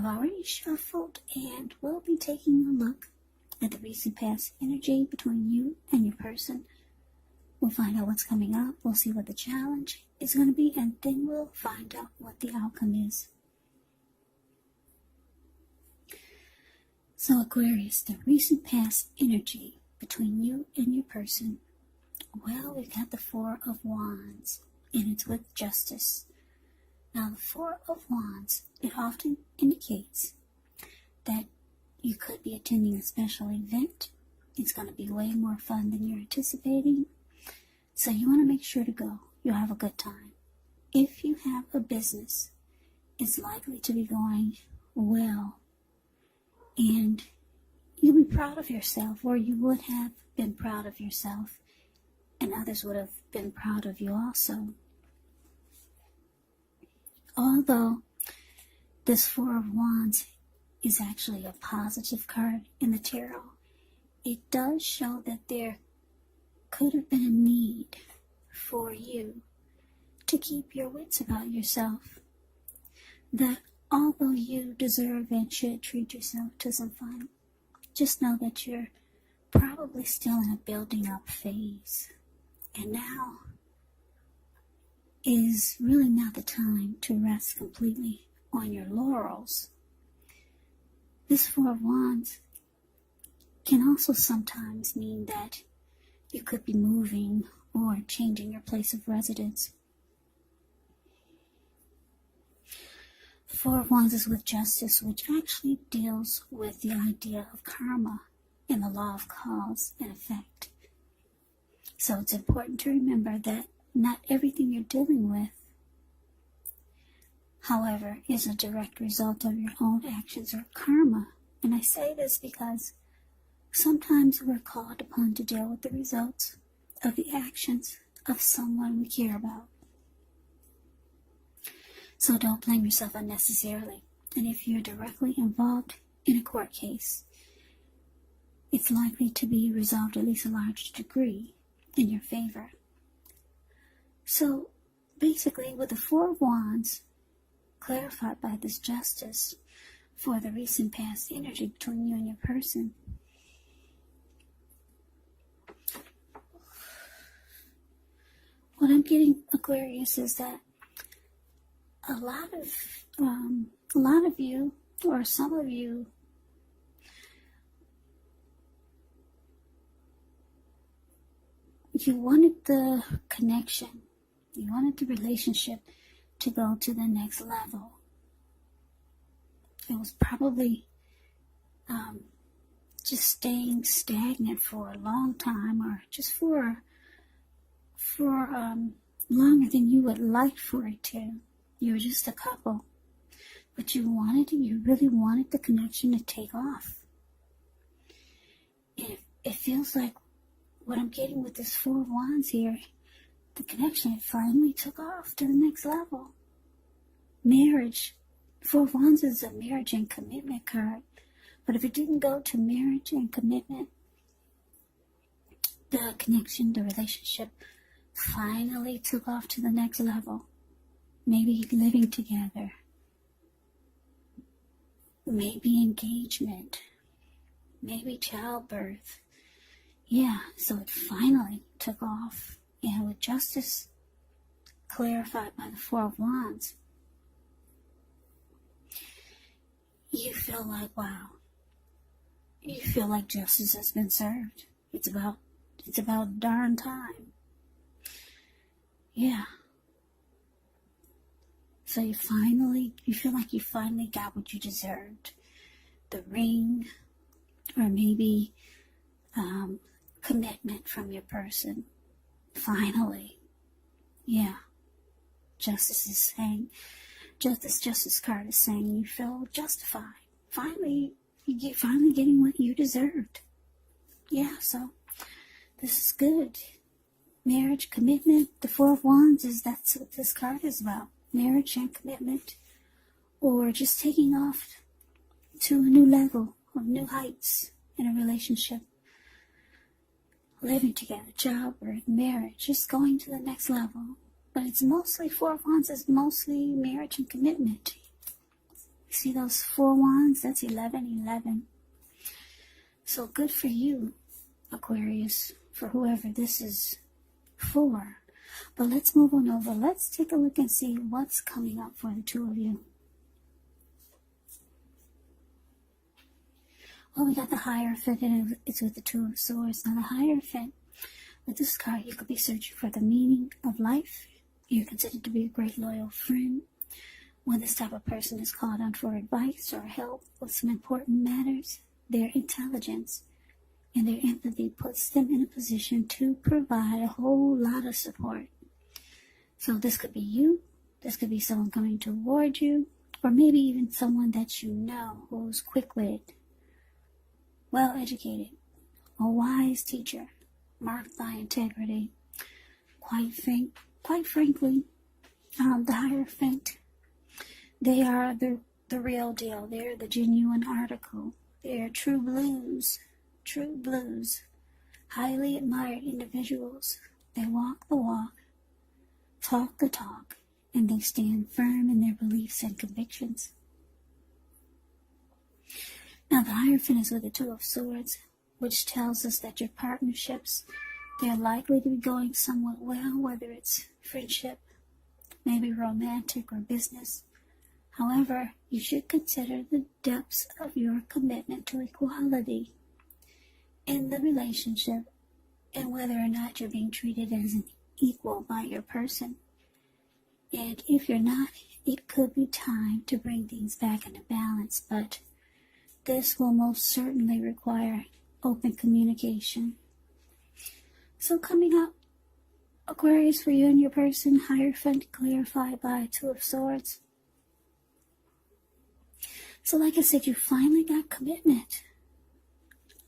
I've already shuffled and we'll be taking a look at the recent past energy between you and your person. We'll find out what's coming up, we'll see what the challenge is going to be, and then we'll find out what the outcome is. So Aquarius, the recent past energy between you and your person. Well, we've got the Four of Wands, and it's with Justice. Now, the Four of Wands, it often indicates that you could be attending a special event. It's going to be way more fun than you're anticipating. So you want to make sure to go. You'll have a good time. If you have a business, it's likely to be going well. And you'll be proud of yourself, or you would have been proud of yourself, and others would have been proud of you also. Although this Four of Wands is actually a positive card in the tarot, it does show that there could have been a need for you to keep your wits about yourself. That although you deserve and should treat yourself to some fun, just know that you're probably still in a building up phase. And now is really not the time to rest completely on your laurels. This Four of Wands can also sometimes mean that you could be moving or changing your place of residence. The Four of Wands is with Justice, which actually deals with the idea of karma and the law of cause and effect. So it's important to remember that not everything you're dealing with, however, is a direct result of your own actions or karma. And I say this because sometimes we're called upon to deal with the results of the actions of someone we care about. So don't blame yourself unnecessarily. And if you're directly involved in a court case, it's likely to be resolved at least a large degree in your favor. So basically, with the Four of Wands clarified by this Justice for the recent past energy between you and your person, what I'm getting, Aquarius, is that a lot of you, or some of you, you wanted the connection, you wanted the relationship to go to the next level. It was probably just staying stagnant for a long time, or just for longer than you would like for it to. You were just a couple, but you really wanted the connection to take off. It feels like what I'm getting with this Four of Wands here, the connection finally took off to the next level. Marriage. Four of Wands is a marriage and commitment card. But if it didn't go to marriage and commitment, the connection, the relationship finally took off to the next level. Maybe living together. Maybe engagement. Maybe childbirth. Yeah, so it finally took off. And with Justice clarified by the Four of Wands, you feel like, wow. You feel like justice has been served. It's about darn time. Yeah. So you feel like you finally got what you deserved. The ring, or maybe commitment from your person. Finally. Yeah. Justice is saying, Justice card is saying you feel justified. Finally getting what you deserved. Yeah, so this is good. Marriage, commitment, the Four of Wands, that's what this card is about. Marriage and commitment, or just taking off to a new level, of new heights in a relationship. Living together, childbirth, marriage, just going to the next level. But it's mostly, Four of Wands is mostly marriage and commitment. See those 4 wands? That's 1111. So good for you, Aquarius, for whoever this is for. But let's move on over. Let's take a look and see what's coming up for the two of you. Well, we got the Hierophant, and it's with the Two of Swords. Now, the Hierophant, with this card, you could be searching for the meaning of life. You're considered to be a great loyal friend. When this type of person is called on for advice or help with some important matters, their intelligence and their empathy puts them in a position to provide a whole lot of support. So this could be you, this could be someone coming toward you, or maybe even someone that you know who's quick-witted, well-educated, a wise teacher, marked by integrity. Quite frankly, the Hierophant, they are the real deal. They're the genuine article. They're true blues, highly admired individuals. They walk the walk, talk the talk, and they stand firm in their beliefs and convictions. Now, the Hierophant is with the Two of Swords, which tells us that your partnerships, they're likely to be going somewhat well, whether it's friendship, maybe romantic or business. However, you should consider the depths of your commitment to equality in the relationship and whether or not you're being treated as an equal by your person. And if you're not, it could be time to bring things back into balance, but this will most certainly require open communication. So coming up, Aquarius, for you and your person, Hierophant clarified by Two of Swords. So like I said, you finally got commitment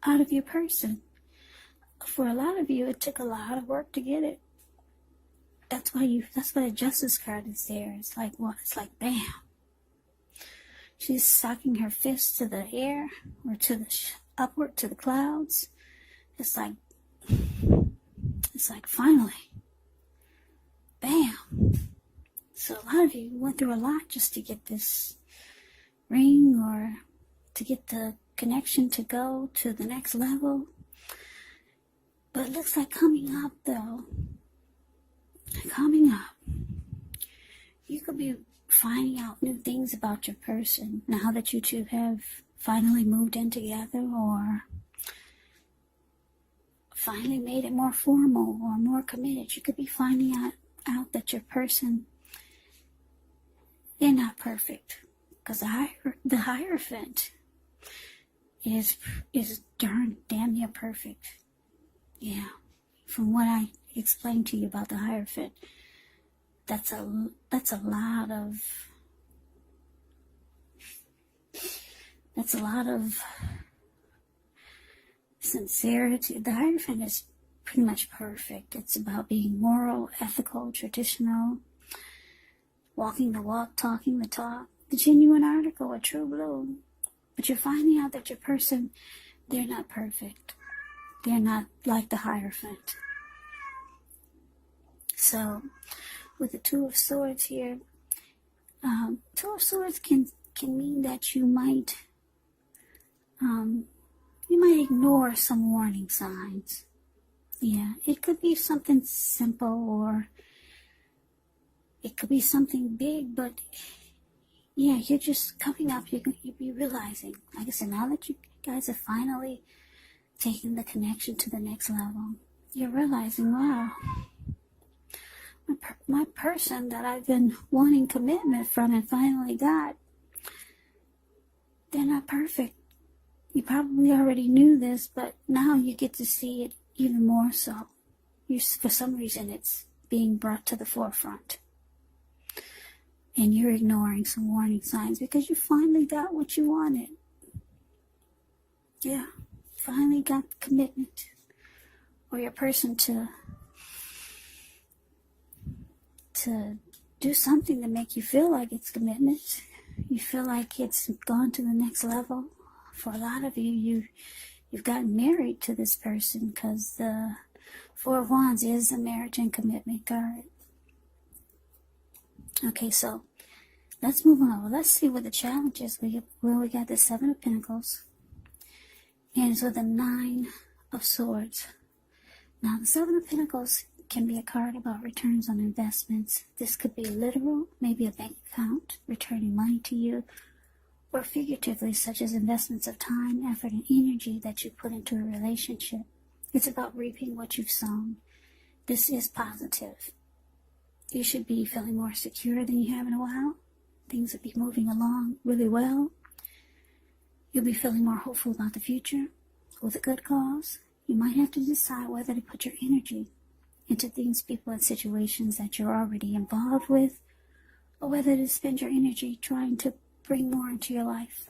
out of your person. For a lot of you, it took a lot of work to get it. That's why the Justice card is there. It's like, what? It's like, bam. She's socking her fist to the air or to the upward to the clouds. It's like finally, bam. So a lot of you went through a lot just to get this ring or to get the connection to go to the next level. But it looks like coming up, you could be finding out new things about your person now that you two have finally moved in together or finally made it more formal or more committed. You could be finding out that your person, they're not perfect, because the Hierophant is damn near perfect. Yeah, from what I explained to you about the Hierophant, that's a lot of sincerity. The Hierophant is pretty much perfect. It's about being moral, ethical, traditional, walking the walk, talking the talk, the genuine article, a true blue. But you're finding out that your person, they're not perfect. They're not like the Hierophant. So, with the Two of Swords here, Two of Swords can mean that you might ignore some warning signs. Yeah, it could be something simple or it could be something big, but yeah, you're just coming up, you'll be realizing, like I said, now that you guys have finally taken the connection to the next level, you're realizing, wow, my person that I've been wanting commitment from and finally got, they're not perfect. You probably already knew this, but now you get to see it even more so. For some reason, it's being brought to the forefront. And you're ignoring some warning signs because you finally got what you wanted. Yeah, finally got commitment. Or your person to do something to make you feel like it's commitment. You feel like it's gone to the next level. For a lot of you, you've gotten married to this person because the Four of Wands is a marriage and commitment card. Okay, so let's move on. Well, let's see what the challenge is. We got the Seven of Pentacles, and it's with the Nine of Swords. Now, the Seven of Pentacles can be a card about returns on investments. This could be literal, maybe a bank account returning money to you, or figuratively, such as investments of time, effort, and energy that you put into a relationship. It's about reaping what you've sown. This is positive. You should be feeling more secure than you have in a while. Things will be moving along really well. You'll be feeling more hopeful about the future with a good cause. You might have to decide whether to put your energy into things, people, and situations that you're already involved with, or whether to spend your energy trying to bring more into your life.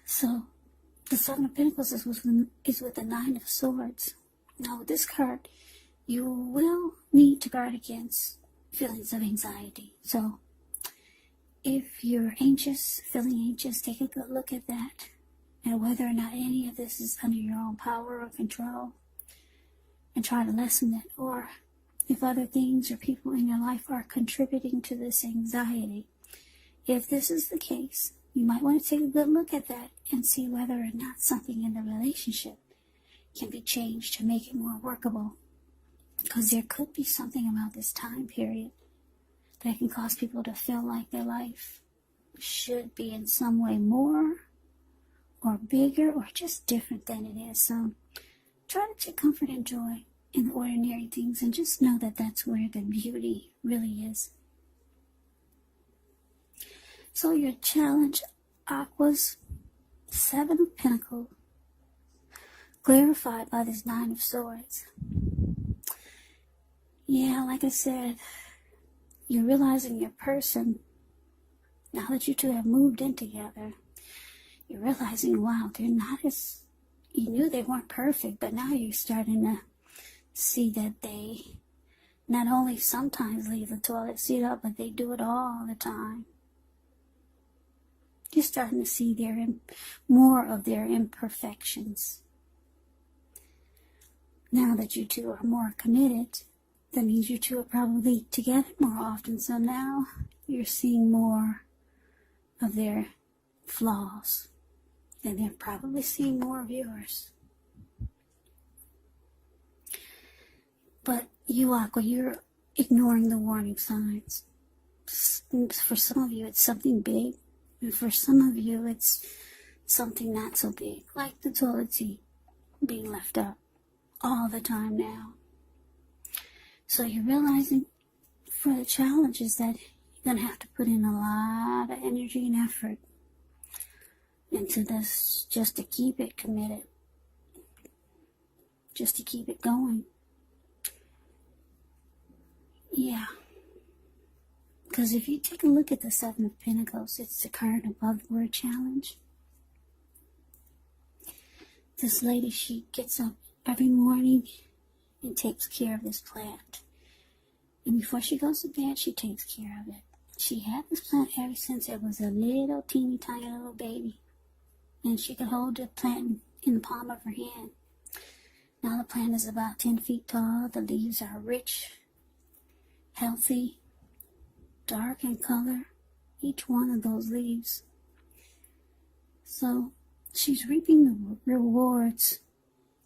So, the Seven of Pentacles is with the Nine of Swords. Now, with this card, you will need to guard against feelings of anxiety. So, if you're anxious, feeling anxious, take a good look at that, and whether or not any of this is under your own power or control, and try to lessen it, or if other things or people in your life are contributing to this anxiety. If this is the case, you might want to take a good look at that and see whether or not something in the relationship can be changed to make it more workable. Because there could be something about this time period that can cause people to feel like their life should be in some way more or bigger or just different than it is. So try to take comfort and joy in the ordinary things, and just know that that's where the beauty really is. So your challenge, Aqua's Seven of Pentacles, clarified by this Nine of Swords. Yeah, like I said, you're realizing your person, now that you two have moved in together, you're realizing, wow, they're not as, you knew they weren't perfect, but now you're starting to see that they not only sometimes leave the toilet seat up, but they do it all the time. You're starting to see more of their imperfections. Now that you two are more committed, that means you two are probably together more often. So now you're seeing more of their flaws, and they're probably seeing more of yours. But you, Aqua, you're ignoring the warning signs. For some of you, it's something big. And for some of you, it's something not so big, like the toilet seat being left up all the time now. So you're realizing for the challenges that you're going to have to put in a lot of energy and effort into this just to keep it committed, just to keep it going. Yeah. Because if you take a look at the Seven of Pentacles, it's the card above the word challenge. This lady, she gets up every morning and takes care of this plant. And before she goes to bed, she takes care of it. She had this plant ever since it was a little teeny tiny little baby. And she could hold the plant in the palm of her hand. Now the plant is about 10 feet tall. The leaves are rich, healthy, dark in color, each one of those leaves. So she's reaping the rewards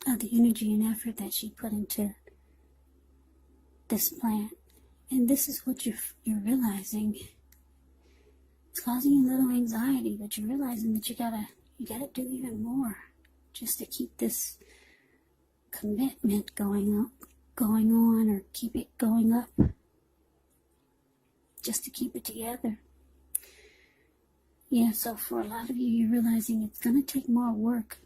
of the energy and effort that she put into this plant. And this is what you're realizing. It's causing you a little anxiety, but you're realizing that you gotta do even more just to keep this commitment going on, or keep it going up, just to keep it together. Yeah, so for a lot of you, you're realizing it's going to take more work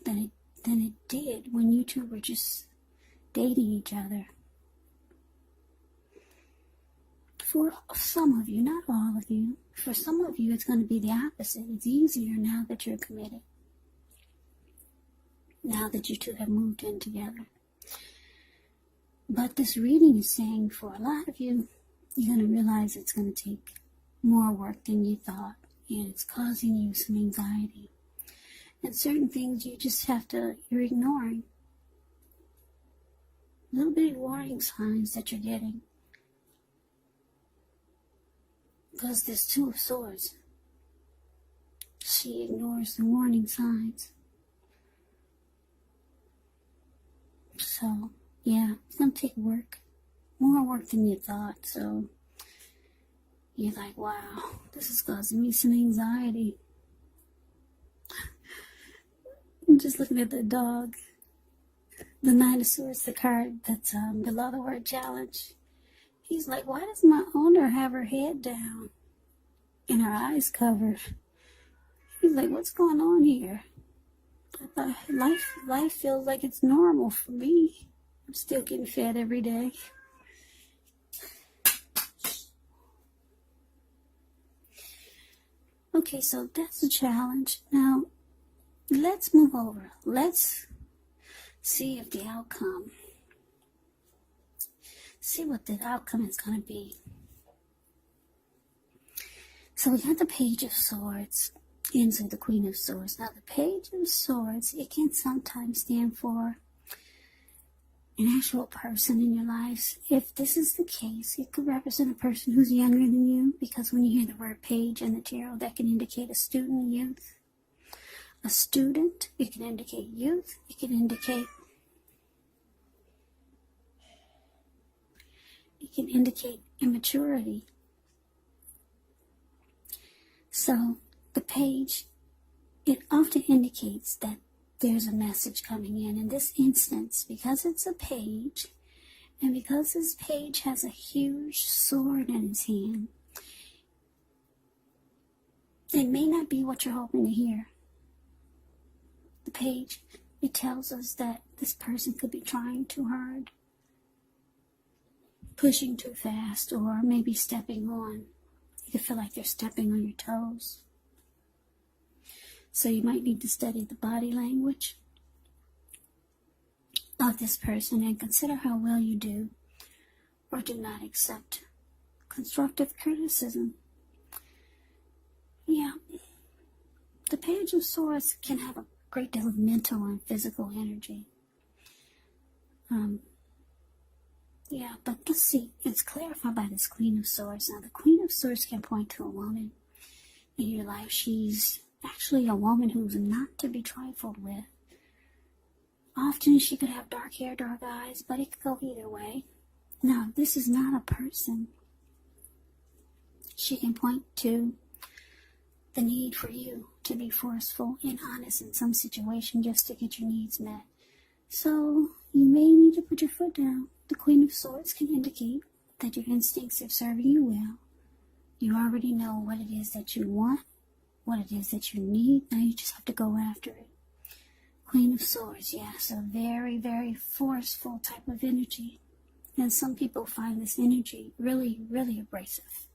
than it did when you two were just dating each other. For some of you, not all of you, for some of you, it's going to be the opposite. It's easier now that you're committed, now that you two have moved in together. But this reading is saying for a lot of you, you're going to realize it's going to take more work than you thought, and it's causing you some anxiety. And certain things you're ignoring. little bitty warning signs that you're getting. Because this Two of Swords, she ignores the warning signs. So, yeah, it's going to take work. More work than you thought. So, you're like, wow, this is causing me some anxiety. I'm just looking at the dog. The Nine of Swords, the card that's below the word challenge. He's like, why does my owner have her head down and her eyes covered? He's like, what's going on here? I thought life feels like it's normal for me. I'm still getting fed every day. Okay, so that's the challenge. Now, let's move over. Let's see if the outcome, see what the outcome is going to be. So we got the Page of Swords ends with the Queen of Swords. Now the Page of Swords, it can sometimes stand for an actual person in your lives. If this is the case, it could represent a person who's younger than you, because when you hear the word page in the tarot, that can indicate a student, youth. A student, it can indicate youth, it can indicate immaturity. So the page, it often indicates that there's a message coming in. In this instance, because it's a page, and because this page has a huge sword in his hand, it may not be what you're hoping to hear. The page, it tells us that this person could be trying too hard, pushing too fast, or maybe stepping on. You could feel like they're stepping on your toes. So you might need to study the body language of this person and consider how well you do or do not accept constructive criticism. Yeah, the Page of Swords can have a great deal of mental and physical energy. Yeah, but let's see, it's clarified by this Queen of Swords. Now, the Queen of Swords can point to a woman in your life. She's actually a woman who's not to be trifled with. Often she could have dark hair, dark eyes, but it could go either way. Now, this is not a person. She can point to the need for you to be forceful and honest in some situation just to get your needs met. So, you may need to put your foot down. The Queen of Swords can indicate that your instincts are serving you well. You already know what it is that you want, what it is that you need. Now you just have to go after it. Queen of Swords, yes, a very, very forceful type of energy. And some people find this energy really, really abrasive.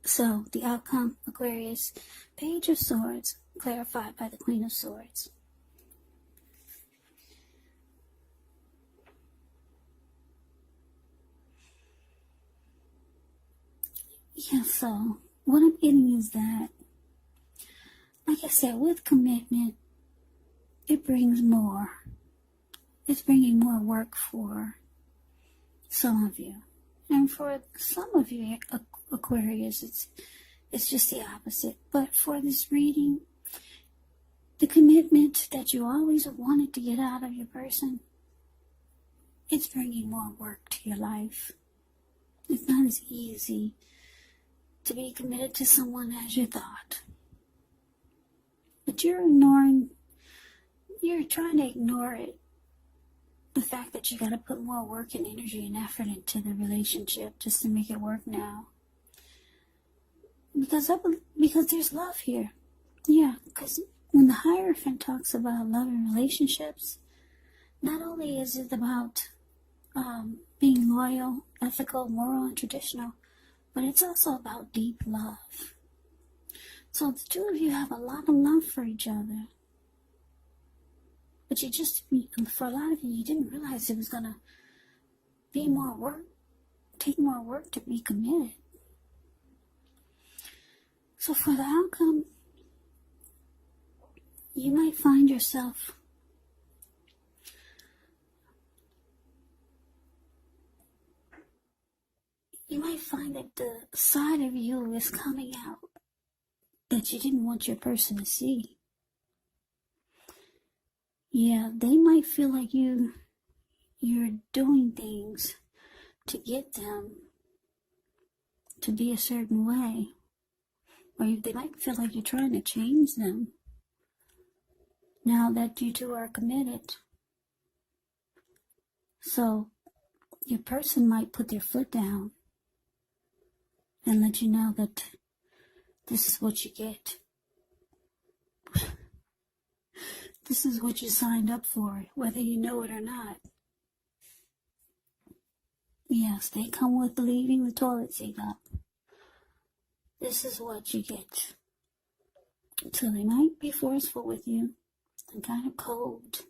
So, the outcome, Aquarius, Page of Swords, clarified by the Queen of Swords. Yeah, so, what I'm getting is that, like I said, with commitment, it brings more. It's bringing more work for some of you. And for some of you, Aquarius, it's just the opposite. But for this reading, the commitment that you always wanted to get out of your person, it's bringing more work to your life. It's not as easy to be committed to someone as you thought. But you're trying to ignore it. The fact that you got to put more work and energy and effort into the relationship just to make it work now. Because there's love here. Yeah, because when the Hierophant talks about love and relationships, not only is it about being loyal, ethical, moral, and traditional, but it's also about deep love. So the two of you have a lot of love for each other. But for a lot of you, you didn't realize it was going to be more work, take more work to be committed. So for the outcome, you might find yourself that the side of you is coming out that you didn't want your person to see. Yeah, they might feel like you're doing things to get them to be a certain way. Or they might feel like you're trying to change them now that you two are committed. So your person might put their foot down and let you know that this is what you get. This is what you signed up for, whether you know it or not. Yes, they come with leaving the toilet seat up. This is what you get. So they might be forceful with you and kind of cold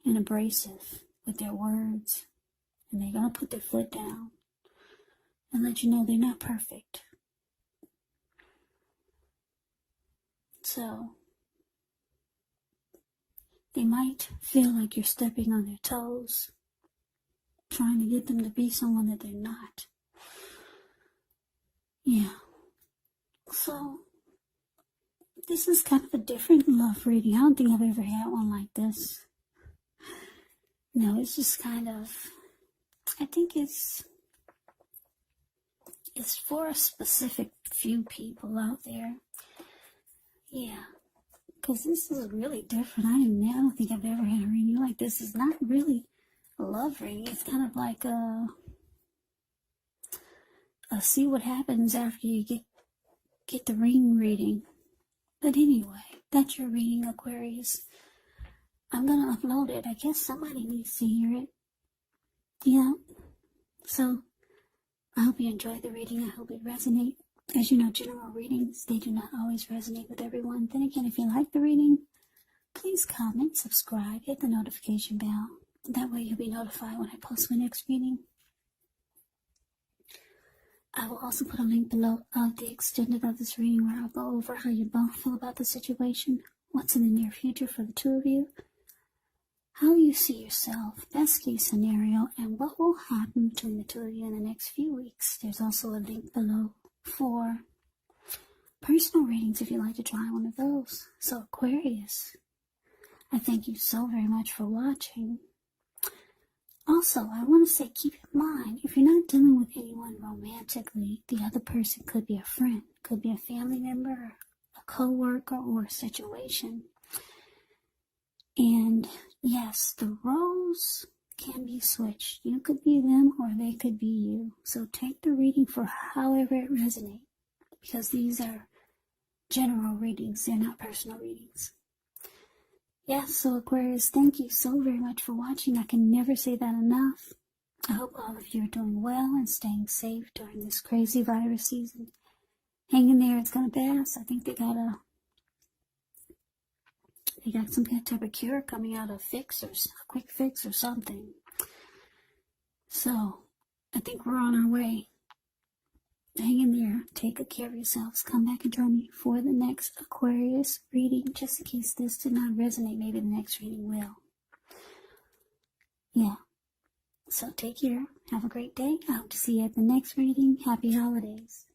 and abrasive with their words. And they're going to put their foot down and let you know they're not perfect. So they might feel like you're stepping on their toes, trying to get them to be someone that they're not. Yeah. So this is kind of a different love reading. I don't think I've ever had one like this. No, it's just kind of, I think it's for a specific few people out there. Yeah, because this is really different. I don't think I've ever had a reading like this. It's not really a love reading. It's kind of like a see what happens after you get the ring reading. But anyway, that's your reading, Aquarius. I'm going to upload it. I guess somebody needs to hear it. Yeah. So I hope you enjoyed the reading. I hope it resonates. As you know, general readings, they do not always resonate with everyone. Then again, if you like the reading, please comment, subscribe, hit the notification bell. That way you'll be notified when I post my next reading. I will also put a link below of the extended of this reading where I'll go over how you both feel about the situation, what's in the near future for the two of you, how you see yourself, best case scenario, and what will happen between the two of you in the next few weeks. There's also a link below for personal readings if you'd like to try one of those. So Aquarius, I thank you so very much for watching. Also, I want to say, keep in mind, if you're not dealing with anyone romantically, the other person could be a friend, could be a family member, a co-worker, or a situation. And yes, the roles can be switched. You could be them or they could be you. So take the reading for however it resonates, because these are general readings. They're not personal readings. Yes, so Aquarius, thank you so very much for watching. I can never say that enough. I hope all of you are doing well and staying safe during this crazy virus season. Hang in there, it's gonna pass. I think they got some kind of type of cure coming out, a fix or a quick fix or something. So I think we're on our way. Hang in there. Take good care of yourselves. Come back and join me for the next Aquarius reading. Just in case this did not resonate, maybe the next reading will. Yeah. So take care. Have a great day. I hope to see you at the next reading. Happy holidays.